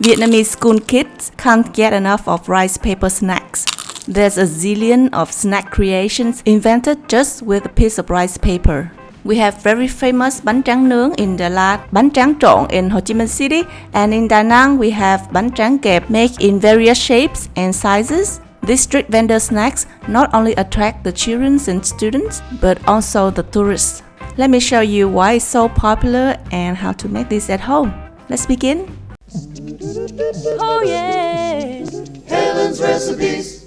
Vietnamese school kids can't get enough of rice paper snacks. There's a zillion of snack creations invented just with a piece of rice paper. We have very famous bánh tráng nướng in Đà Lạt, bánh tráng trộn in Ho Chi Minh City, and in Da Nang we have bánh tráng kẹp made in various shapes and sizes. These street vendor snacks not only attract the children and students, but also the tourists. Let me show you why it's so popular and how to make this at home. Let's begin. Oh yeah! Helen's recipes.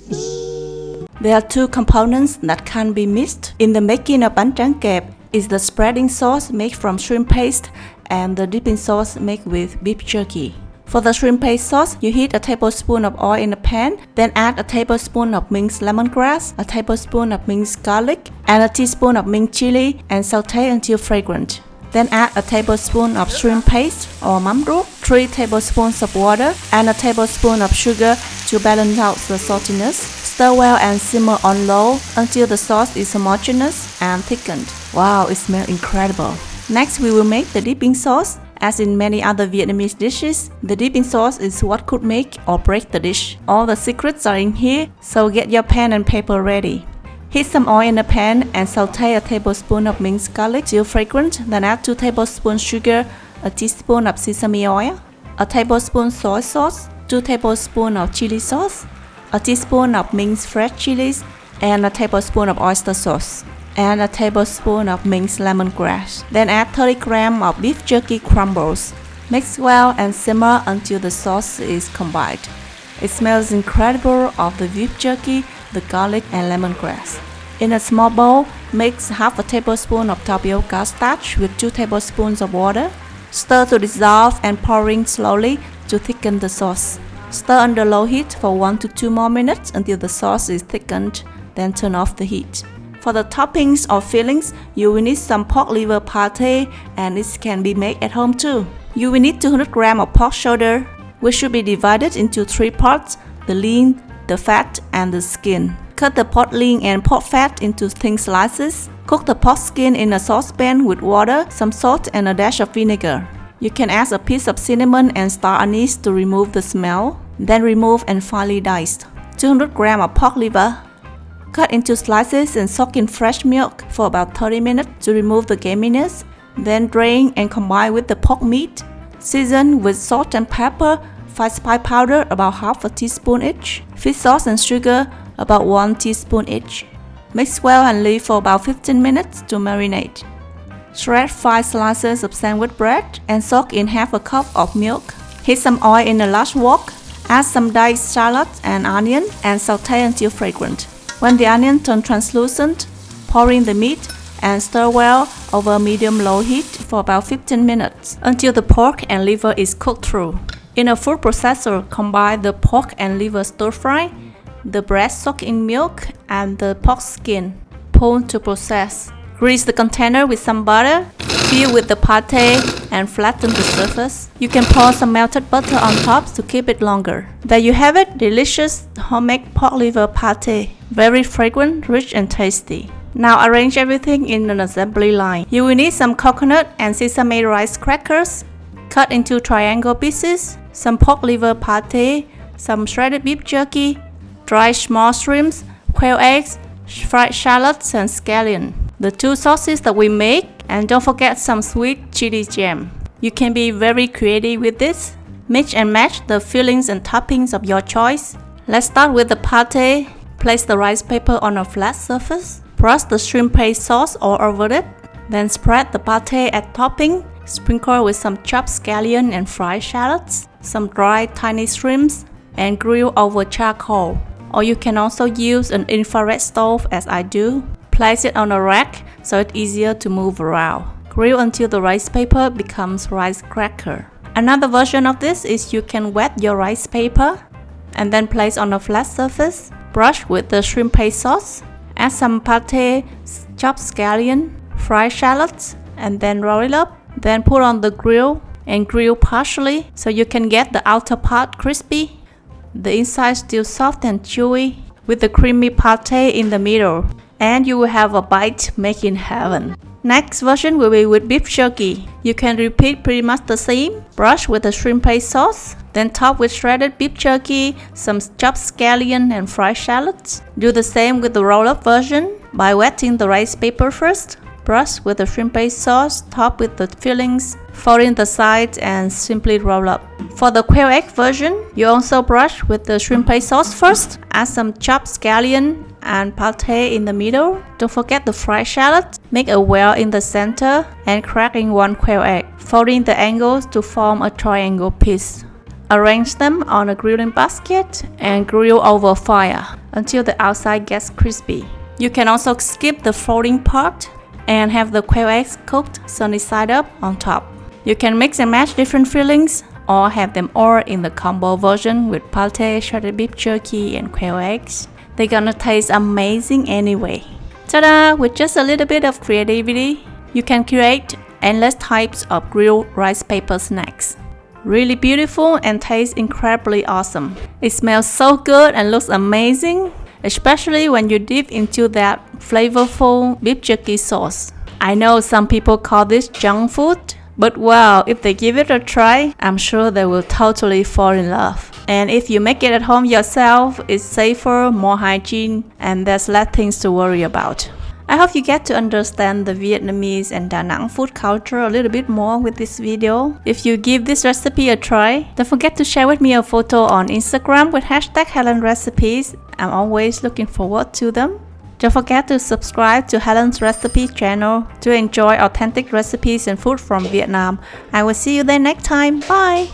There are two components that can't be missed in the making of bánh tráng kẹp. Is the spreading sauce made from shrimp paste and the dipping sauce made with beef jerky. For the shrimp paste sauce, you heat a tablespoon of oil in a pan, then add a tablespoon of minced lemongrass, a tablespoon of minced garlic, and a teaspoon of minced chili and saute until fragrant. Then add a tablespoon of shrimp paste or mắm ruốc, 3 tablespoons of water, and a tablespoon of sugar to balance out the saltiness. Stir well and simmer on low until the sauce is homogeneous and thickened. Wow, it smells incredible. Next, we will make the dipping sauce. As in many other Vietnamese dishes, the dipping sauce is what could make or break the dish. All the secrets are in here, so get your pen and paper ready. Heat some oil in a pan and saute a tablespoon of minced garlic till fragrant, then add 2 tablespoons sugar, a teaspoon of sesame oil, a tablespoon soy sauce, 2 tablespoons of chili sauce, a teaspoon of minced fresh chilies, and a tablespoon of oyster sauce, and a tablespoon of minced lemongrass. Then add 30 grams of beef jerky crumbles. Mix well and simmer until the sauce is combined. It smells incredible of the beef jerky, the garlic, and lemongrass. In a small bowl, mix half a tablespoon of tapioca starch with 2 tablespoons of water. Stir to dissolve and pouring slowly to thicken the sauce. Stir under low heat for 1 to 2 more minutes until the sauce is thickened, then turn off the heat. For the toppings or fillings, you will need some pork liver pate, and it can be made at home too. You will need 200 grams of pork shoulder, which should be divided into 3 parts: the lean, the fat, and the skin. Cut the pork lean and pork fat into thin slices. Cook the pork skin in a saucepan with water, some salt, and a dash of vinegar. You can add a piece of cinnamon and star anise to remove the smell. Then remove and finely diced. 200 grams of pork liver. Cut into slices and soak in fresh milk for about 30 minutes to remove the gaminess. Then drain and combine with the pork meat. Season with salt and pepper, 5 spice powder about half a teaspoon each, fish sauce and sugar about 1 teaspoon each. Mix well and leave for about 15 minutes to marinate. Shred 5 slices of sandwich bread and soak in half a cup of milk. Heat some oil in a large wok. Add some diced shallots and onion and saute until fragrant. When the onion turns translucent, pour in the meat and stir well over medium-low heat for about 15 minutes until the pork and liver is cooked through. In a food processor, combine the pork and liver stir-fry, the breast soaked in milk, and the pork skin. Pull to process. Grease the container with some butter, fill with the pate, and flatten the surface. You can pour some melted butter on top to keep it longer. There you have it, delicious homemade pork liver pate. Very fragrant, rich, and tasty. Now arrange everything in an assembly line. You will need some coconut and sesame rice crackers, cut into triangle pieces, some pork liver pate, some shredded beef jerky, dried small shrimps, quail eggs, fried shallots, and scallion. The 2 sauces that we make, and don't forget some sweet chili jam. You can be very creative with this. Mix and match the fillings and toppings of your choice. Let's start with the pate. Place the rice paper on a flat surface. Brush the shrimp paste sauce all over it. Then spread the pate at topping. Sprinkle with some chopped scallion and fried shallots, some dried tiny shrimps, and grill over charcoal. Or you can also use an infrared stove as I do. Place it on a rack so it's easier to move around. Grill until the rice paper becomes rice cracker. Another version of this is you can wet your rice paper and then place on a flat surface. Brush with the shrimp paste sauce. Add some pate, chopped scallion, fried shallots, and then roll it up. Then put on the grill and grill partially so you can get the outer part crispy, the inside still soft and chewy, with the creamy pate in the middle. And you will have a bite made in heaven. Next version will be with beef jerky. You can repeat pretty much the same. Brush with the shrimp paste sauce. Then top with shredded beef jerky, some chopped scallion and fried shallots. Do the same with the roll-up version by wetting the rice paper first. Brush with the shrimp paste sauce, top with the fillings, fold in the sides and simply roll up. For the quail egg version, you also brush with the shrimp paste sauce first. Add some chopped scallion and pate in the middle. Don't forget the fried shallot. Make a well in the center and crack in one quail egg, folding the angles to form a triangle piece. Arrange them on a grilling basket and grill over fire until the outside gets crispy. You can also skip the folding part and have the quail eggs cooked sunny side up on top. You can mix and match different fillings or have them all in the combo version with pate, shredded beef jerky and quail eggs. They're gonna taste amazing anyway. Ta-da! With just a little bit of creativity, you can create endless types of grilled rice paper snacks. Really beautiful and tastes incredibly awesome. It smells so good and looks amazing, especially when you dip into that flavorful beef jerky sauce. I know some people call this junk food, but wow, if they give it a try, I'm sure they will totally fall in love. And if you make it at home yourself, it's safer, more hygiene, and there's less things to worry about. I hope you get to understand the Vietnamese and Da Nang food culture a little bit more with this video. If you give this recipe a try, don't forget to share with me a photo on Instagram with hashtag Helen Recipes. I'm always looking forward to them. Don't forget to subscribe to Helen's Recipe channel to enjoy authentic recipes and food from Vietnam. I will see you there next time. Bye!